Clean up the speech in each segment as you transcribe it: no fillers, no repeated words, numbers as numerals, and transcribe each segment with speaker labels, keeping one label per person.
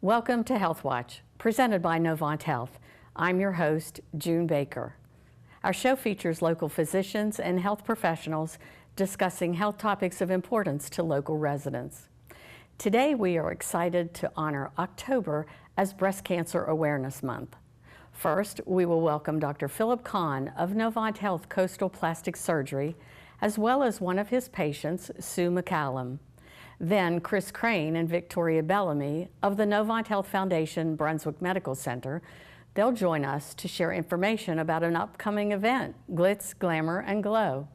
Speaker 1: Welcome to HealthWatch, presented by Novant Health. I'm your host, June Baker. Our show features local physicians and health professionals discussing health topics of importance to local residents. Today, we are excited to honor October as Breast Cancer Awareness Month. First, we will welcome Dr. Philip Kahn of Novant Health Coastal Plastic Surgery, as well as one of his patients, Sue McCallum. Then Chris Crane and Victoria Bellamy of the Novant Health Foundation Brunswick Medical Center. They'll join us to share information about an upcoming event, Glitz, Glamour, and Glow.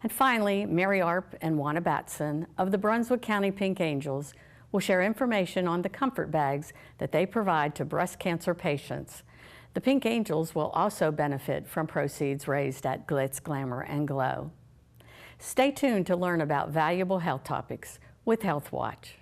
Speaker 1: And finally, Mary Arp and Juana Batson of the Brunswick County Pink Angels will share information on the comfort bags that they provide to breast cancer patients. The Pink Angels will also benefit from proceeds raised at Glitz, Glamour, and Glow. Stay tuned to learn about valuable health topics with HealthWatch.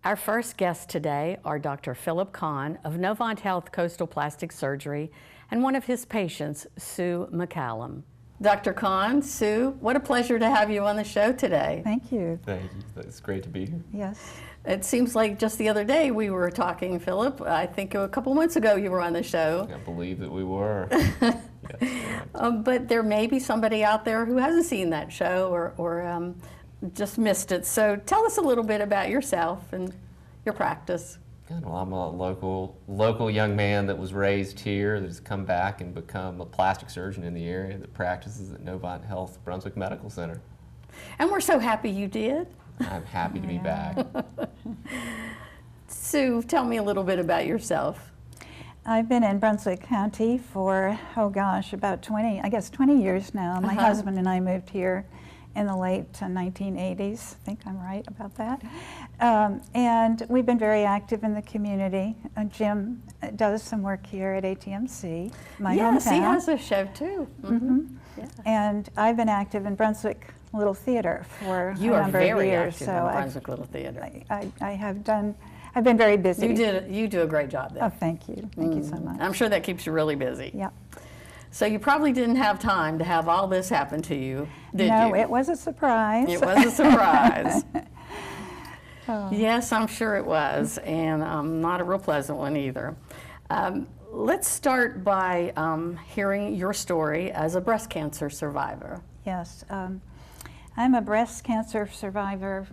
Speaker 1: Our first guests today are Dr. Philip Kahn of Novant Health Coastal Plastic Surgery and one of his patients, Sue McCallum. Dr. Kahn, Sue, what a pleasure to have you on the show today.
Speaker 2: Thank you.
Speaker 3: Thank you. It's great to be here.
Speaker 2: Yes.
Speaker 1: It seems like just the other day we were talking, Philip. I think a couple months ago you were on the show.
Speaker 3: I believe that we were. Yes,
Speaker 1: but there may be somebody out there who hasn't seen that show or just missed it. So tell us a little bit about yourself and your practice.
Speaker 3: Good. Well, I'm a local young man that was raised here, that has come back and become a plastic surgeon in the area that practices at Novant Health Brunswick Medical Center.
Speaker 1: And we're so happy you did.
Speaker 3: I'm happy to be back.
Speaker 1: Sue, tell me a little bit about yourself.
Speaker 2: I've been in Brunswick County for, about 20 years now. My husband and I moved here in the late 1980s. I think I'm right about that. And we've been very active in the community. Jim does some work here at ATMC, my
Speaker 1: yes,
Speaker 2: hometown.
Speaker 1: he has a show too.
Speaker 2: Yeah. And I've been active in Brunswick Little Theater for a number of years.
Speaker 1: You are very active in Brunswick Little Theater.
Speaker 2: I've been very busy.
Speaker 1: You do a great job there.
Speaker 2: Oh, thank you. Thank you so much.
Speaker 1: I'm sure that keeps you really busy.
Speaker 2: Yeah.
Speaker 1: So you probably didn't have time to have all this happen to you, did you?
Speaker 2: No, it was a surprise.
Speaker 1: It was a surprise.
Speaker 2: Oh.
Speaker 1: Yes, I'm sure it was, and not a real pleasant one either. Let's start by hearing your story as a breast cancer survivor.
Speaker 2: Yes, I'm a breast cancer survivor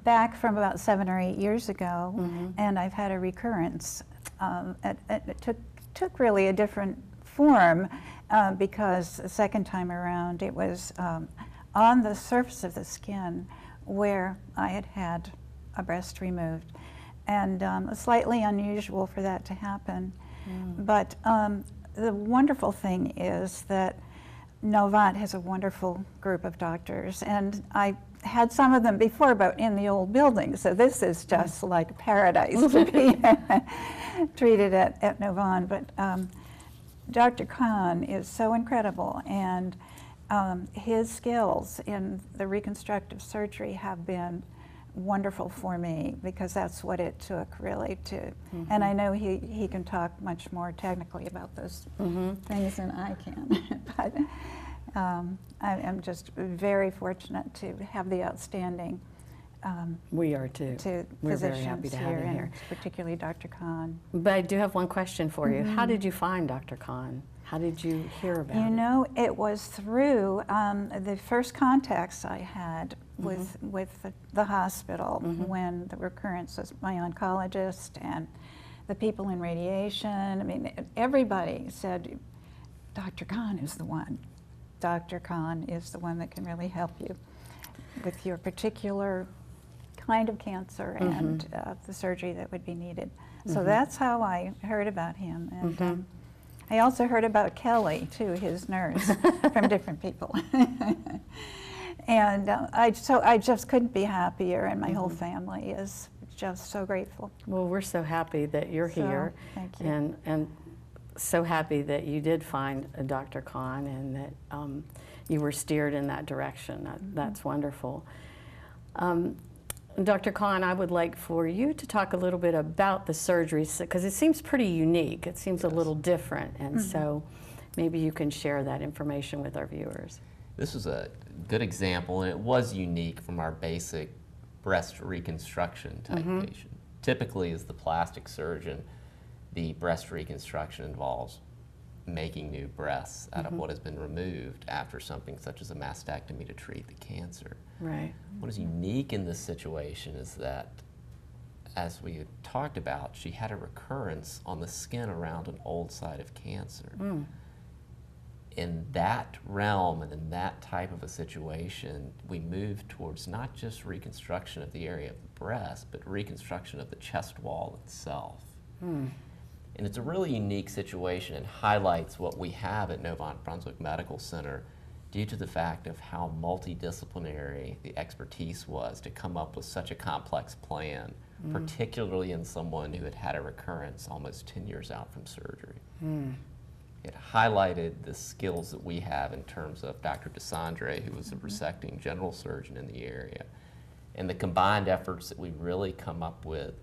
Speaker 2: back from about 7 or 8 years ago, and I've had a recurrence. It took really a different form because the second time around it was on the surface of the skin where I had had a breast removed, and slightly unusual for that to happen. But the wonderful thing is that Novant has a wonderful group of doctors, and I had some of them before, but in the old building, so this is just like paradise to be treated at Novant. But Dr. Kahn is so incredible, and his skills in the reconstructive surgery have been wonderful for me, because that's what it took really to, and I know he can talk much more technically about those things than I can. But I am just very fortunate to have the outstanding
Speaker 1: we are too. We're very happy to have you here.
Speaker 2: Particularly Dr. Kahn.
Speaker 1: But I do have one question for you. How did you find Dr. Kahn? How did you hear about it?
Speaker 2: You know, it was through the first contacts I had with the hospital when the recurrence was my oncologist and the people in radiation. I mean, everybody said, Dr. Kahn is the one. Dr. Kahn is the one that can really help you with your particular kind of cancer and the surgery that would be needed. So that's how I heard about him. And I also heard about Kelly, too, his nurse, from different people. And I just couldn't be happier, and my whole family is just so grateful.
Speaker 1: Well, we're so happy that you're
Speaker 2: So,
Speaker 1: here.
Speaker 2: thank you.
Speaker 1: And so happy that you did find Dr. Kahn and that you were steered in that direction. That's wonderful. Dr. Kahn, I would like for you to talk a little bit about the surgery, because it seems pretty unique. It seems a little different, and so maybe you can share that information with our viewers.
Speaker 3: This was a good example, and it was unique from our basic breast reconstruction type patient. Typically, as the plastic surgeon, the breast reconstruction involves making new breasts out of what has been removed after something such as a mastectomy to treat the cancer.
Speaker 1: Right.
Speaker 3: What is unique in this situation is that, as we had talked about, she had a recurrence on the skin around an old site of cancer. In that realm and in that type of a situation, we moved towards not just reconstruction of the area of the breast, but reconstruction of the chest wall itself. And it's a really unique situation and highlights what we have at Novant Brunswick Medical Center due to the fact of how multidisciplinary the expertise was to come up with such a complex plan, particularly in someone who had had a recurrence almost 10 years out from surgery. It highlighted the skills that we have in terms of Dr. DeSandre, who was a resecting general surgeon in the area, and the combined efforts that we really come up with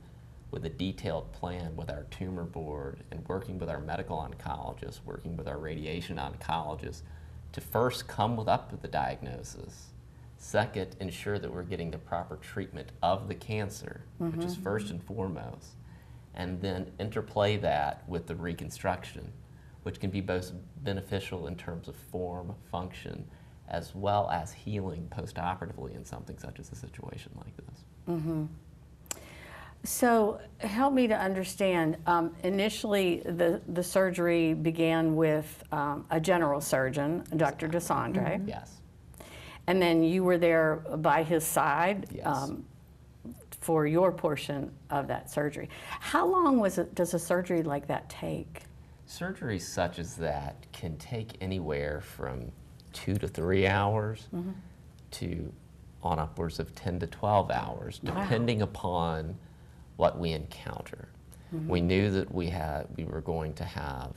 Speaker 3: a detailed plan with our tumor board and working with our medical oncologists, working with our radiation oncologists, to first come up with the diagnosis. Second, ensure that we're getting the proper treatment of the cancer, which is first and foremost, and then interplay that with the reconstruction, which can be both beneficial in terms of form, function, as well as healing post-operatively in something such as a situation like this.
Speaker 1: So help me to understand, initially the surgery began with a general surgeon, Dr. DeSandre.
Speaker 3: Yes.
Speaker 1: And then you were there by his side
Speaker 3: Yes.
Speaker 1: for your portion of that surgery. How long does a surgery like that take?
Speaker 3: Surgeries such as that can take anywhere from 2 to 3 hours to on upwards of 10 to 12 hours, depending upon what we encounter. We knew that we were going to have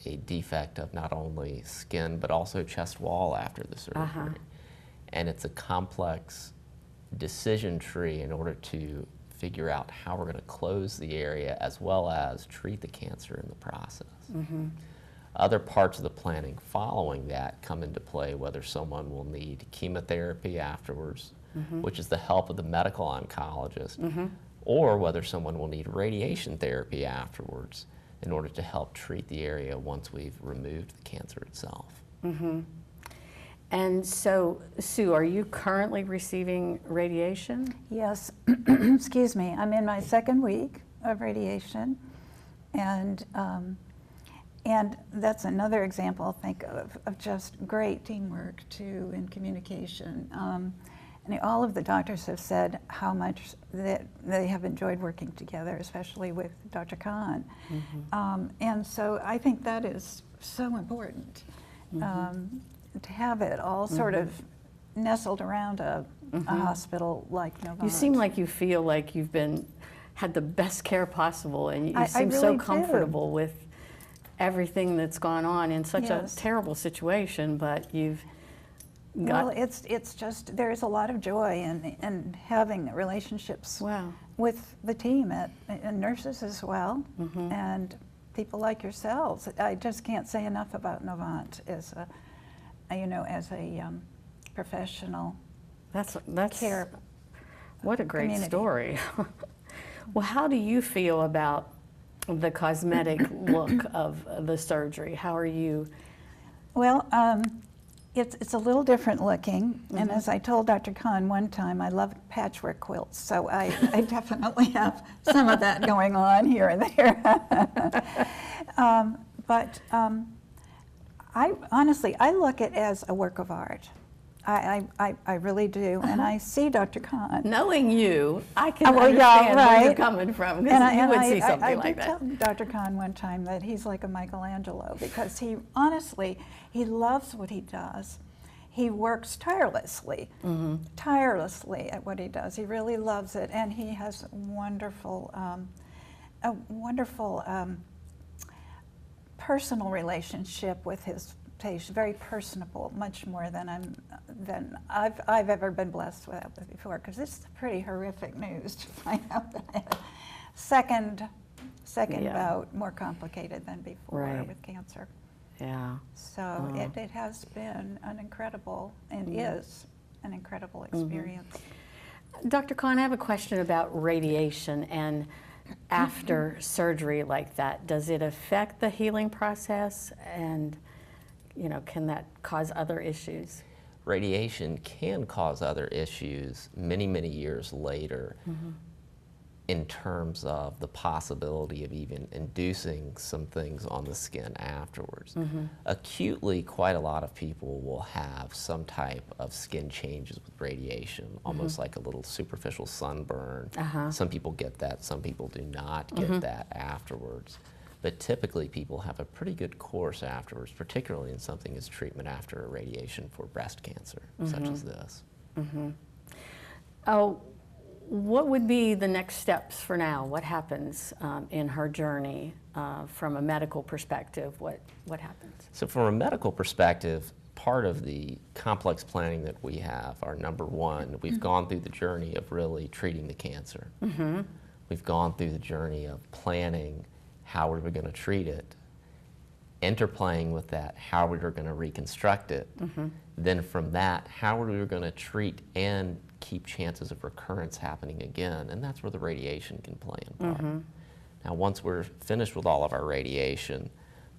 Speaker 3: a defect of not only skin but also chest wall after the surgery. And it's a complex decision tree in order to figure out how we're going to close the area as well as treat the cancer in the process. Other parts of the planning following that come into play, whether someone will need chemotherapy afterwards, which is the help of the medical oncologist, or whether someone will need radiation therapy afterwards in order to help treat the area once we've removed the cancer itself.
Speaker 1: And so, Sue, are you currently receiving radiation?
Speaker 2: Yes, excuse me, I'm in my second week of radiation, and that's another example, I think, of just great teamwork too in communication. And all of the doctors have said how much that they have enjoyed working together, especially with Dr. Kahn. And so I think that is so important, to have it all sort of nestled around a hospital like Novant.
Speaker 1: You seem like you feel like you've had the best care possible, and you
Speaker 2: I
Speaker 1: seem
Speaker 2: really
Speaker 1: so
Speaker 2: do.
Speaker 1: comfortable with everything that's gone on in such
Speaker 2: Yes.
Speaker 1: a terrible situation, but you've
Speaker 2: Well, it's just, there's a lot of joy in having relationships with the team and nurses as well, and people like yourselves. I just can't say enough about Novant as a professional
Speaker 1: That's
Speaker 2: care.
Speaker 1: what a great
Speaker 2: community.
Speaker 1: story. Well, how do you feel about the cosmetic look of the surgery? How are you?
Speaker 2: Well, it's a little different looking, and as I told Dr. Kahn one time, I love patchwork quilts, so I definitely have some of that going on here and there. But I honestly look at it as a work of art. I really do, and I see Dr. Kahn.
Speaker 1: Knowing you, I can
Speaker 2: Well,
Speaker 1: understand
Speaker 2: yeah,
Speaker 1: where you're
Speaker 2: right.
Speaker 1: coming from, because you would see something like that.
Speaker 2: I did tell Dr. Kahn one time that he's like a Michelangelo, because he honestly, he loves what he does. he works tirelessly, tirelessly at what he does. He really loves it, and he has a wonderful personal relationship with his patient, very personable, much more than I've ever been blessed with before, because it's pretty horrific news to find out that I had a second bout, more complicated than before with cancer.
Speaker 1: Yeah.
Speaker 2: So it has been an incredible, and is an incredible experience.
Speaker 1: Dr. Kahn, I have a question about radiation, and after surgery like that, does it affect the healing process, and can that cause other issues?
Speaker 3: Radiation can cause other issues many, many years later, in terms of the possibility of even inducing some things on the skin afterwards. Acutely, quite a lot of people will have some type of skin changes with radiation, almost like a little superficial sunburn. Some people get that, some people do not get that afterwards. But typically people have a pretty good course afterwards, particularly in something as treatment after radiation for breast cancer, such as this.
Speaker 1: Oh, what would be the next steps for now? What happens in her journey from a medical perspective? What happens? So
Speaker 3: from a medical perspective, part of the complex planning that we have are, number one, we've gone through the journey of really treating the cancer. We've gone through the journey of planning how we were going to treat it, interplaying with that, how we were going to reconstruct it. Then from that, how we were going to treat and keep chances of recurrence happening again, and that's where the radiation can play in part. Now, once we're finished with all of our radiation,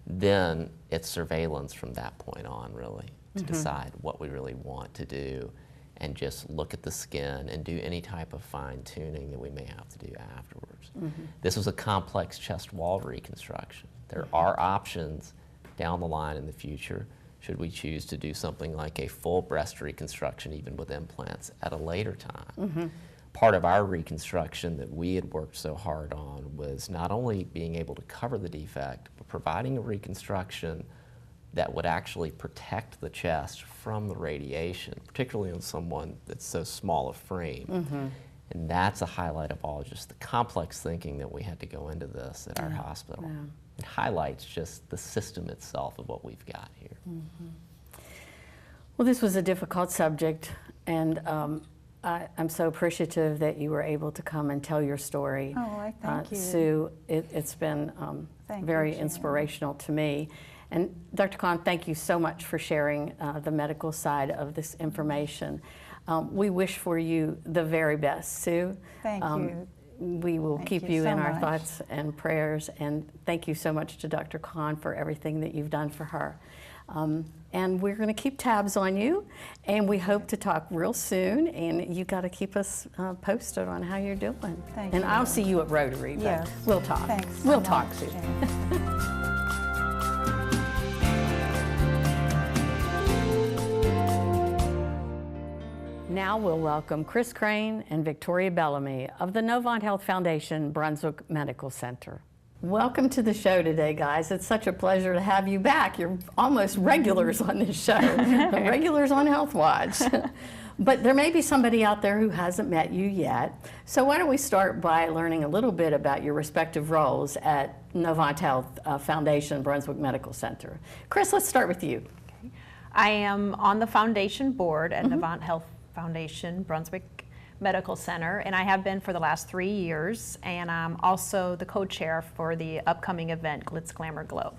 Speaker 3: then it's surveillance from that point on, really, to decide what we really want to do, and just look at the skin and do any type of fine-tuning that we may have to do afterwards. This was a complex chest wall reconstruction. There are options down the line in the future, should we choose to do something like a full breast reconstruction, even with implants, at a later time. Part of our reconstruction that we had worked so hard on was not only being able to cover the defect, but providing a reconstruction that would actually protect the chest from the radiation, particularly on someone that's so small a frame. And that's a highlight of all, just the complex thinking that we had to go into this at our hospital. It highlights just the system itself of what we've got here.
Speaker 1: Well, this was a difficult subject, and I'm so appreciative that you were able to come and tell your story.
Speaker 2: Oh, I thank you.
Speaker 1: Sue, it's been very inspirational to me. And Dr. Kahn, thank you so much for sharing the medical side of this information. We wish for you the very best, Sue.
Speaker 2: Thank you.
Speaker 1: We will keep you in our thoughts and prayers, and thank you so much to Dr. Kahn for everything that you've done for her. And we're going to keep tabs on you, and we hope to talk real soon, and you got to keep us posted on how you're doing.
Speaker 2: Thank you.
Speaker 1: And I'll see you at Rotary, but
Speaker 2: Yes.
Speaker 1: we'll talk.
Speaker 2: Thanks.
Speaker 1: We'll talk, Sue. Now we'll welcome Chris Crane and Victoria Bellamy of the Novant Health Foundation Brunswick Medical Center. Welcome to the show today, guys. It's such a pleasure to have you back. You're almost regulars on this show, regulars on HealthWatch. But there may be somebody out there who hasn't met you yet. So why don't we start by learning a little bit about your respective roles at Novant Health Foundation Brunswick Medical Center. Chris, let's start with you.
Speaker 4: Okay. I am on the foundation board at Novant Health Foundation Brunswick Medical Center, and I have been for the last 3 years, and I'm also the co-chair for the upcoming event Glitz Glamour Glow.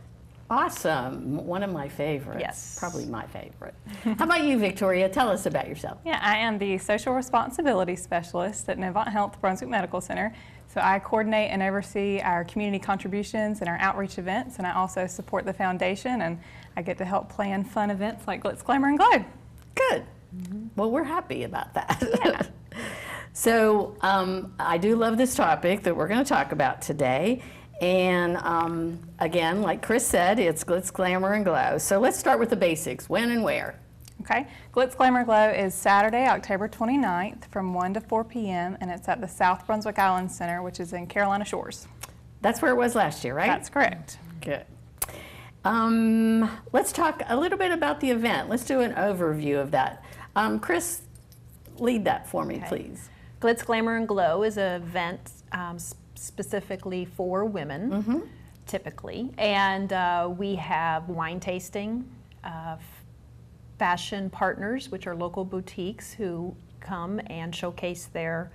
Speaker 1: Awesome. One of my favorites.
Speaker 4: Yes. Probably
Speaker 1: my favorite. How about you, Victoria? Tell us about yourself.
Speaker 5: Yeah, I am the Social Responsibility Specialist at Novant Health Brunswick Medical Center. So I coordinate and oversee our community contributions and our outreach events, and I also support the foundation, and I get to help plan fun events like Glitz Glamour and Glow.
Speaker 1: Good. Well, we're happy about that. Yeah. So I do love this topic that we're going to talk about today. And again, like Chris said, it's Glitz, Glamour, and Glow. So let's start with the basics. When and where?
Speaker 5: Okay. Glitz Glamour Glow is Saturday, October 29th from 1 to 4 p.m. and it's at the South Brunswick Island Center, which is in Carolina Shores.
Speaker 1: That's where it was last year, right?
Speaker 5: That's correct.
Speaker 1: Good. Let's talk a little bit about the event. Let's do an overview of that. Chris, lead that for me, please.
Speaker 4: Glitz, Glamour, and Glow is an event specifically for women, typically. And we have wine tasting, fashion partners, which are local boutiques who come and showcase their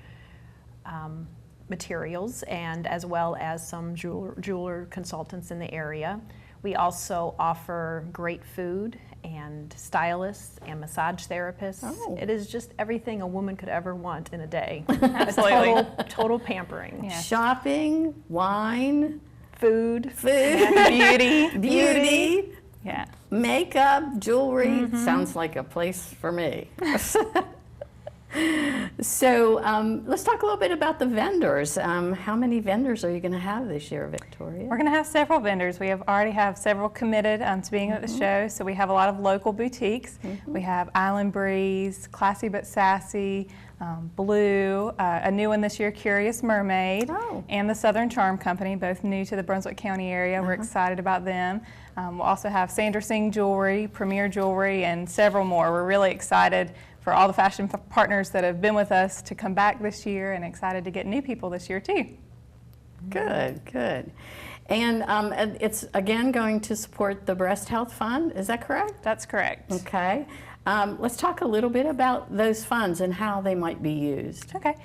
Speaker 4: materials, and as well as some jeweler consultants in the area. We also offer great food and stylists and massage therapists.
Speaker 1: Oh.
Speaker 4: It is just everything a woman could ever want in a day.
Speaker 5: Absolutely.
Speaker 4: Total pampering.
Speaker 5: Yeah.
Speaker 1: Shopping, wine,
Speaker 4: Food.
Speaker 1: beauty,
Speaker 5: Yeah.
Speaker 1: makeup, jewelry. Sounds like a place for me. So let's talk a little bit about the vendors. How many vendors are you going to have this year, Victoria?
Speaker 5: We're going to have several vendors. We already have several committed to being at the show. So we have a lot of local boutiques. We have Island Breeze, Classy But Sassy, Blue, a new one this year, Curious Mermaid, and the Southern Charm Company, both new to the Brunswick County area. We're excited about them. We'll also have Sandra Singh Jewelry, Premier Jewelry, and several more. We're really excited for all the fashion partners that have been with us to come back this year, and excited to get new people this year too.
Speaker 1: Good, good. And it's again going to support the Breast Health Fund, is that correct?
Speaker 5: That's correct.
Speaker 1: Okay. Let's talk a little bit about those funds and how they might be used.
Speaker 5: Okay,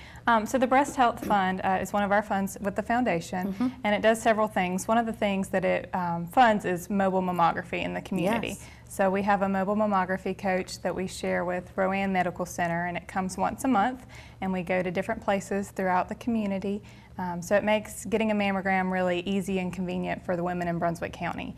Speaker 5: so the Breast Health Fund is one of our funds with the foundation, and it does several things. One of the things that it funds is mobile mammography in the community.
Speaker 1: Yes.
Speaker 5: So we have a mobile mammography coach that we share with Rowan Medical Center, and it comes once a month, and we go to different places throughout the community. So it makes getting a mammogram really easy and convenient for the women in Brunswick County.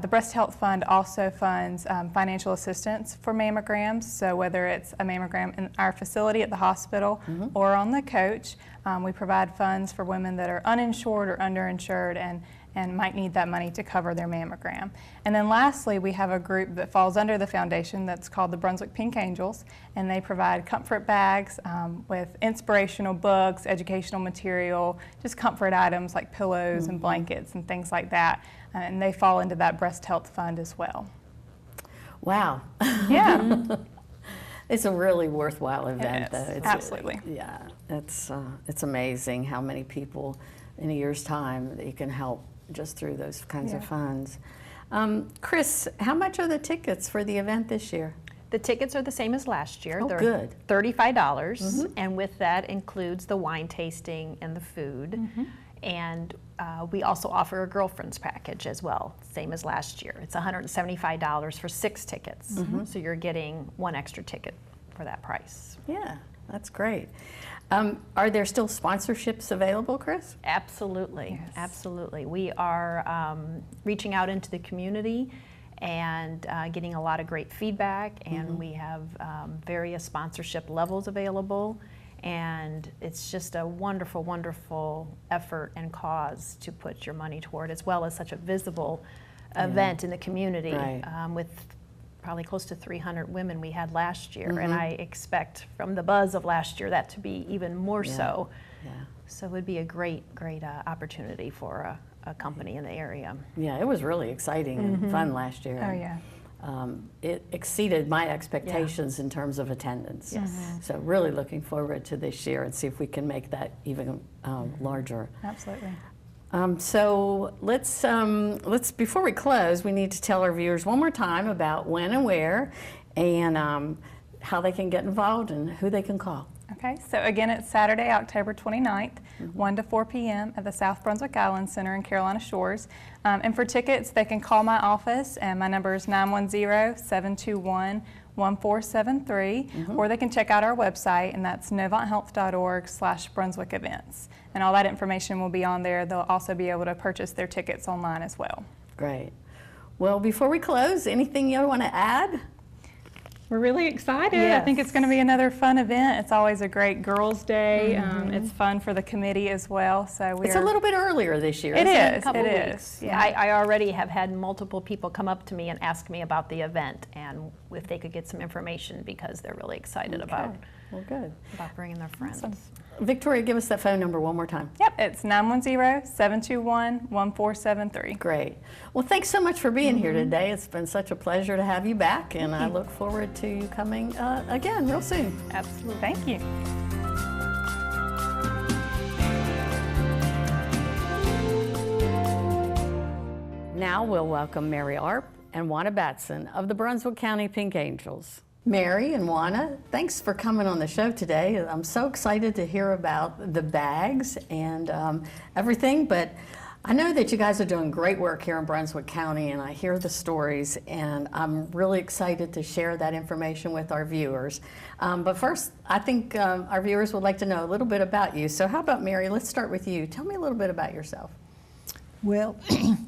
Speaker 5: The Breast Health Fund also funds financial assistance for mammograms, so whether it's a mammogram in our facility at the hospital or on the coach, we provide funds for women that are uninsured or underinsured and might need that money to cover their mammogram. And then lastly, we have a group that falls under the foundation that's called the Brunswick Pink Angels, and they provide comfort bags with inspirational books, educational material, just comfort items like pillows and blankets and things like that. And they fall into that Breast Health Fund as well.
Speaker 1: Wow.
Speaker 5: Yeah.
Speaker 1: It's a really worthwhile event,
Speaker 5: It is,
Speaker 1: though. It's,
Speaker 5: absolutely.
Speaker 1: Yeah, it's amazing how many people in a year's time that you can help just through those kinds of funds. Chris, how much are the tickets for the event this year?
Speaker 4: The tickets are the same as last year.
Speaker 1: Oh,
Speaker 4: They're
Speaker 1: good.
Speaker 4: $35, and with that includes the wine tasting and the food. And we also offer a girlfriend's package as well, same as last year. It's $175 for 6 tickets, so you're getting 1 extra ticket for that price.
Speaker 1: Yeah, that's great. Are there still sponsorships available, Chris?
Speaker 4: Absolutely,
Speaker 5: Yes.
Speaker 4: absolutely. We are reaching out into the community and getting a lot of great feedback, and we have various sponsorship levels available. And it's just a wonderful, wonderful effort and cause to put your money toward, as well as such a visible event in the community.
Speaker 1: Right.
Speaker 4: With probably close to 300 women we had last year, and I expect from the buzz of last year that to be even more so.
Speaker 1: Yeah.
Speaker 4: So it would be a great, great opportunity for a company in the area.
Speaker 1: Yeah, it was really exciting and fun last year.
Speaker 5: Oh, yeah.
Speaker 1: It exceeded my expectations in terms of attendance. So really looking forward to this year and see if we can make that even larger.
Speaker 5: Absolutely.
Speaker 1: So let's before we close, we need to tell our viewers one more time about when and where, and how they can get involved and who they can call.
Speaker 5: Okay, so again, it's Saturday, October 29th, 1 to 4 p.m. at the South Brunswick Island Center in Carolina Shores. And for tickets, they can call my office, and my number is 910-721-1473, or they can check out our website, and that's novanthealth.org/Brunswick events. And all that information will be on there. They'll also be able to purchase their tickets online as well.
Speaker 1: Great. Well, before we close, anything you want to add?
Speaker 5: We're really excited. I think it's going to be another fun event. It's always a great girls' day. It's fun for the committee as well. So
Speaker 1: It's a little bit earlier this year.
Speaker 5: It
Speaker 1: isn't
Speaker 5: is.
Speaker 4: Couple
Speaker 5: It
Speaker 4: weeks.
Speaker 5: is. Yeah.
Speaker 4: I already have had multiple people come up to me and ask me about the event and if they could get some information, because they're really excited about
Speaker 1: Well, good.
Speaker 4: about bringing their friends.
Speaker 5: Awesome.
Speaker 1: Victoria, give us that phone number one more time.
Speaker 5: Yep, it's 910-721-1473.
Speaker 1: Great. Well, thanks so much for being here today. It's been such a pleasure to have you back, and I look forward to you coming again real soon.
Speaker 5: Absolutely. Thank you.
Speaker 1: Now we'll welcome Mary Arp and Juana Batson of the Brunswick County Pink Angels. Mary and Juana, thanks for coming on the show today. I'm so excited to hear about the bags and everything, but I know that you guys are doing great work here in Brunswick County, and I hear the stories, and I'm really excited to share that information with our viewers. But first, I think our viewers would like to know a little bit about you. So how about Mary, let's start with you. Tell me a little bit about yourself.
Speaker 6: Well,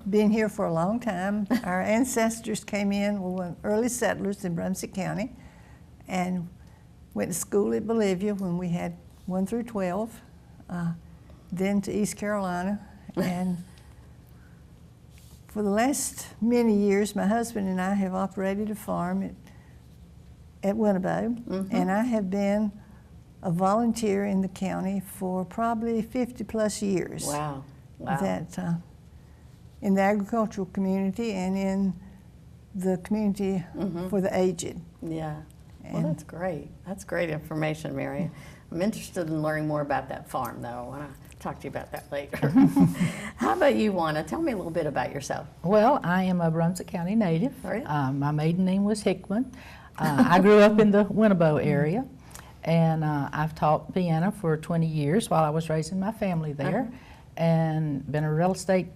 Speaker 6: been here for a long time. Our ancestors came in, were early settlers in Brunswick County, and went to school at Bolivia when we had 1 through 12, then to East Carolina. And for the last many years, my husband and I have operated a farm at Winnebago, and I have been a volunteer in the county for probably 50 plus years.
Speaker 1: Wow. Wow.
Speaker 6: That in the agricultural community and in the community for the aged.
Speaker 1: Yeah. Well, that's great. That's great information, Mary. I'm interested in learning more about that farm, though. I want to talk to you about that later. How about you, Juana? Tell me a little bit about yourself.
Speaker 7: Well, I am a Brunswick County native.
Speaker 1: Are you?
Speaker 7: My maiden name was Hickman. I grew up in the Winnebago area, and I've taught piano for 20 years while I was raising my family there, and been a real estate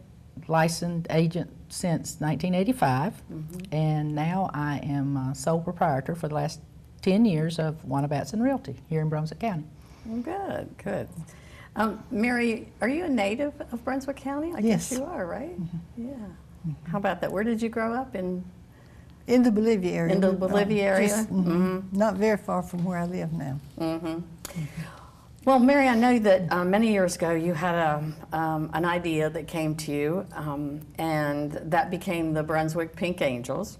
Speaker 7: licensed agent since 1985, and now I am sole proprietor for the last 10 years of Juana Batson Realty here in Brunswick County.
Speaker 1: Well, good, good. Mary, are you a native of Brunswick County? I
Speaker 6: Yes.
Speaker 1: guess you are, right? Yeah. How about that? Where did you grow up?
Speaker 6: In the Bolivia area.
Speaker 1: In the Bolivia area?
Speaker 6: Just, not very far from where I live now.
Speaker 1: Well, Mary, I know that many years ago you had an idea that came to you, and that became the Brunswick Pink Angels,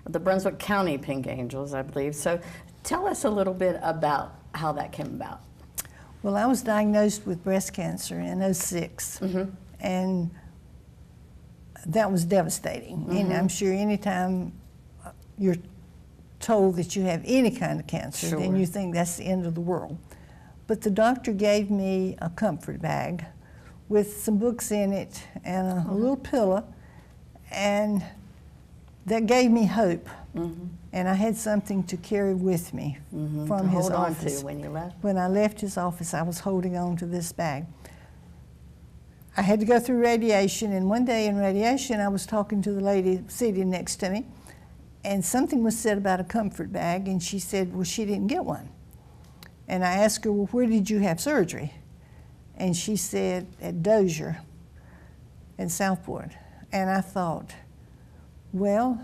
Speaker 1: the Brunswick County Pink Angels, I believe. So tell us a little bit about how that came about.
Speaker 6: Well, I was diagnosed with breast cancer in '06, and that was devastating. And I'm sure anytime you're told that you have any kind of cancer,
Speaker 1: Sure.
Speaker 6: then you think that's the end of the world. But the doctor gave me a comfort bag with some books in it and a little pillow, and that gave me hope. And I had something to carry with me from his
Speaker 1: Hold on
Speaker 6: office.
Speaker 1: to when you left.
Speaker 6: When I left his office, I was holding on to this bag. I had to go through radiation, and one day in radiation, I was talking to the lady sitting next to me, and something was said about a comfort bag, and she said, well, she didn't get one. And I asked her, well, where did you have surgery? And she said, at Dozier in Southport. And I thought, well,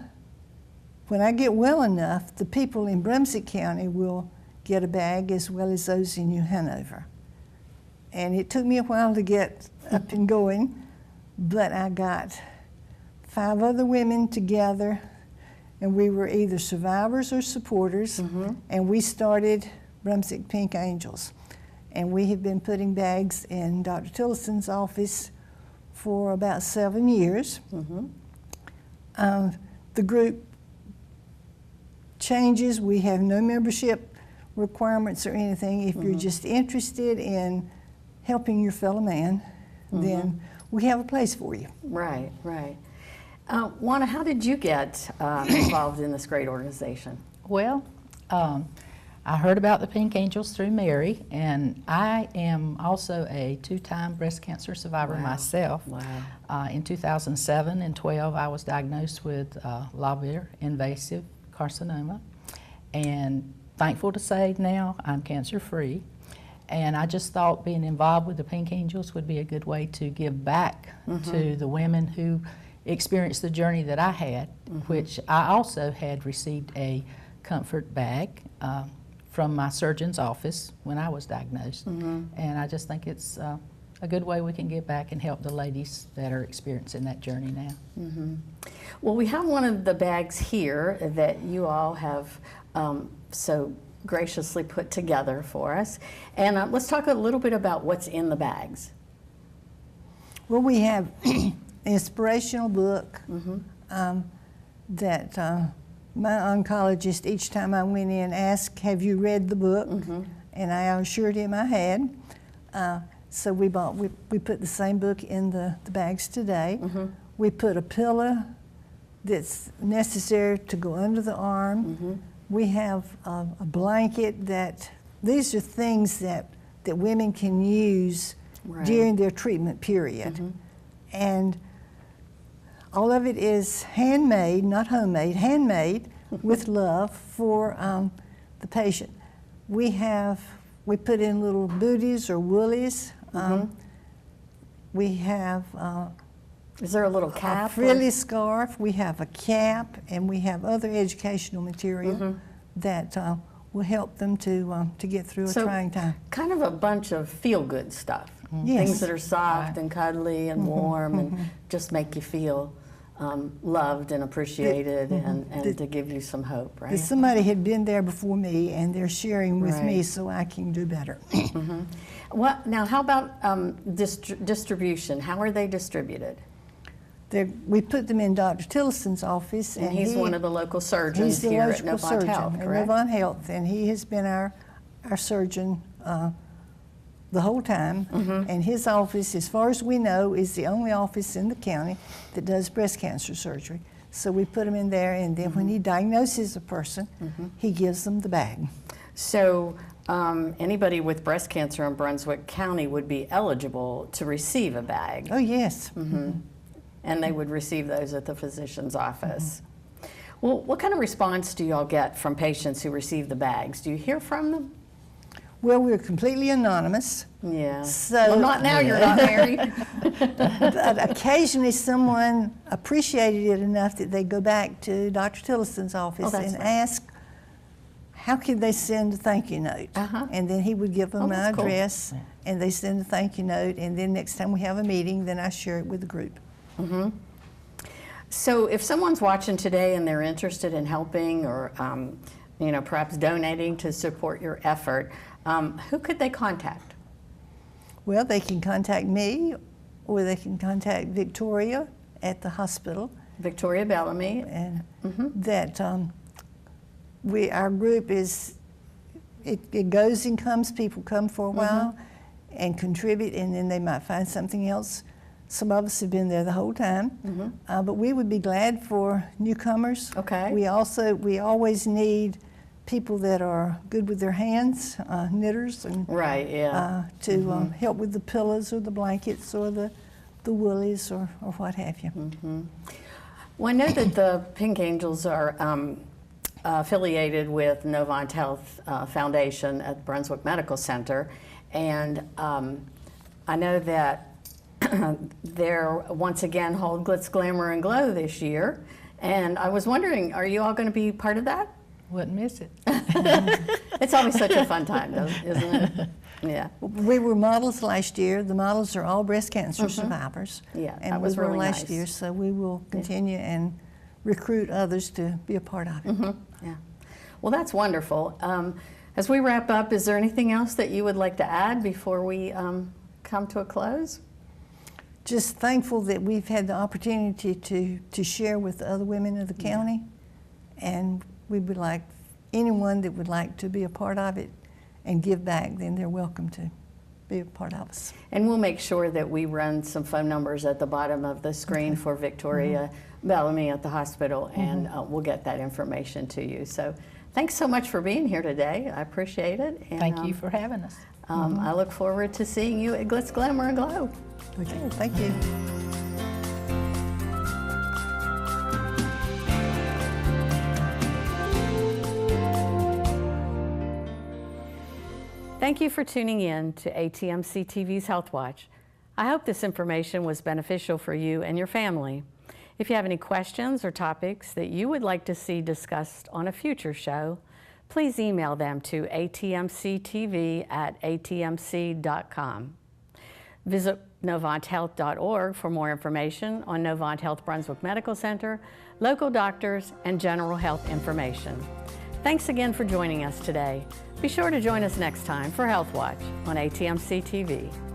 Speaker 6: when I get well enough, the people in Brunswick County will get a bag as well as those in New Hanover. And it took me a while to get up and going, but I got 5 other women together, and we were either survivors or supporters, and we started Brunswick Pink Angels. And we have been putting bags in Dr. Tillison's office for about 7 years. The group changes. We have no membership requirements or anything. If you're just interested in helping your fellow man, then we have a place for you.
Speaker 1: Right, right. Juana, how did you get involved in this great organization?
Speaker 7: Well, I heard about the Pink Angels through Mary, and I am also a 2-time breast cancer survivor myself.
Speaker 1: Wow.
Speaker 7: In 2007 and 12, I was diagnosed with lobular invasive carcinoma, and thankful to say now I'm cancer-free. And I just thought being involved with the Pink Angels would be a good way to give back to the women who experienced the journey that I had, which I also had received a comfort bag from my surgeon's office when I was diagnosed. And I just think it's a good way we can give back and help the ladies that are experiencing that journey now.
Speaker 1: Well, we have one of the bags here that you all have so graciously put together for us. And let's talk a little bit about what's in the bags.
Speaker 6: Well, we have an inspirational book that my oncologist, each time I went in, asked, have you read the book? And I assured him I had. So we put the same book in the bags today. We put a pillow that's necessary to go under the arm. We have a blanket these are things that women can use during their treatment period. And all of it is handmade, not homemade, handmade with love for the patient. We put in little booties or woolies. We have
Speaker 1: is there a little cap?
Speaker 6: A frilly scarf. We have a cap, and we have other educational material that will help them to get through a trying time.
Speaker 1: Kind of a bunch of feel-good stuff.
Speaker 6: Yes.
Speaker 1: Things that are soft and cuddly and warm and just make you feel loved and appreciated and to give you some hope, right?
Speaker 6: Somebody had been there before me, and they're sharing with me so I can do better.
Speaker 1: Well, now, how about distribution? How are they distributed?
Speaker 6: We put them in Dr. Tillison's office.
Speaker 1: And he's one of the local surgeons here at Novant Health, correct?
Speaker 6: At Novant Health, and he has been our surgeon the whole time. And his office, as far as we know, is the only office in the county that does breast cancer surgery. So we put them in there, and then when he diagnoses a person, he gives them the bag.
Speaker 1: So anybody with breast cancer in Brunswick County would be eligible to receive a bag.
Speaker 6: Oh, yes.
Speaker 1: And they would receive those at the physician's office. Well, what kind of response do y'all get from patients who receive the bags? Do you hear from them?
Speaker 6: Well, we're completely anonymous.
Speaker 1: Yeah.
Speaker 6: So,
Speaker 1: well, not now, you're not married.
Speaker 6: But occasionally someone appreciated it enough that they go back to Dr. Tillison's office and ask, how could they send a thank you note? And then he would give them my address, and they send a thank you note, and then next time we have a meeting, then I share it with the group.
Speaker 1: So if someone's watching today and they're interested in helping or perhaps donating to support your effort, who could they contact?
Speaker 6: Well, they can contact me, or they can contact Victoria at the hospital.
Speaker 1: Victoria Bellamy.
Speaker 6: And that our group is, it goes and comes. People come for a while and contribute, and then they might find something else. Some of us have been there the whole time, but we would be glad for newcomers.
Speaker 1: Okay.
Speaker 6: We always need people that are good with their hands, knitters, and to help with the pillows or the blankets or the woolies or what have you.
Speaker 1: Well, I know that the Pink Angels are affiliated with Novant Health Foundation at Brunswick Medical Center, and I know that they're once again hold Glitz, Glamour, and Glow this year, and I was wondering, are you all going to be part of that?
Speaker 7: Wouldn't miss it.
Speaker 1: It's always such a fun time, though, isn't it? Yeah.
Speaker 6: We were models last year. The models are all breast cancer survivors.
Speaker 1: Yeah,
Speaker 6: and
Speaker 1: that was
Speaker 6: we were
Speaker 1: really
Speaker 6: last
Speaker 1: nice.
Speaker 6: year, so we will continue and recruit others to be a part of it.
Speaker 1: Yeah. Well, that's wonderful. As we wrap up, is there anything else that you would like to add before we come to a close?
Speaker 6: Just thankful that we've had the opportunity to share with the other women of the county, and we would like anyone that would like to be a part of it and give back, then they're welcome to be a part of us.
Speaker 1: And we'll make sure that we run some phone numbers at the bottom of the screen for Victoria Bellamy at the hospital, and we'll get that information to you. So thanks so much for being here today. I appreciate it. And,
Speaker 7: Thank you for having us.
Speaker 1: I look forward to seeing you at Glitz, Glamour, and Glow.
Speaker 6: Okay, thank you.
Speaker 1: Thank you for tuning in to ATMC TV's Health Watch. I hope this information was beneficial for you and your family. If you have any questions or topics that you would like to see discussed on a future show, please email them to atmctv@atmc.com. Visit NovantHealth.org for more information on Novant Health Brunswick Medical Center, local doctors, and general health information. Thanks again for joining us today. Be sure to join us next time for HealthWatch on ATMC TV.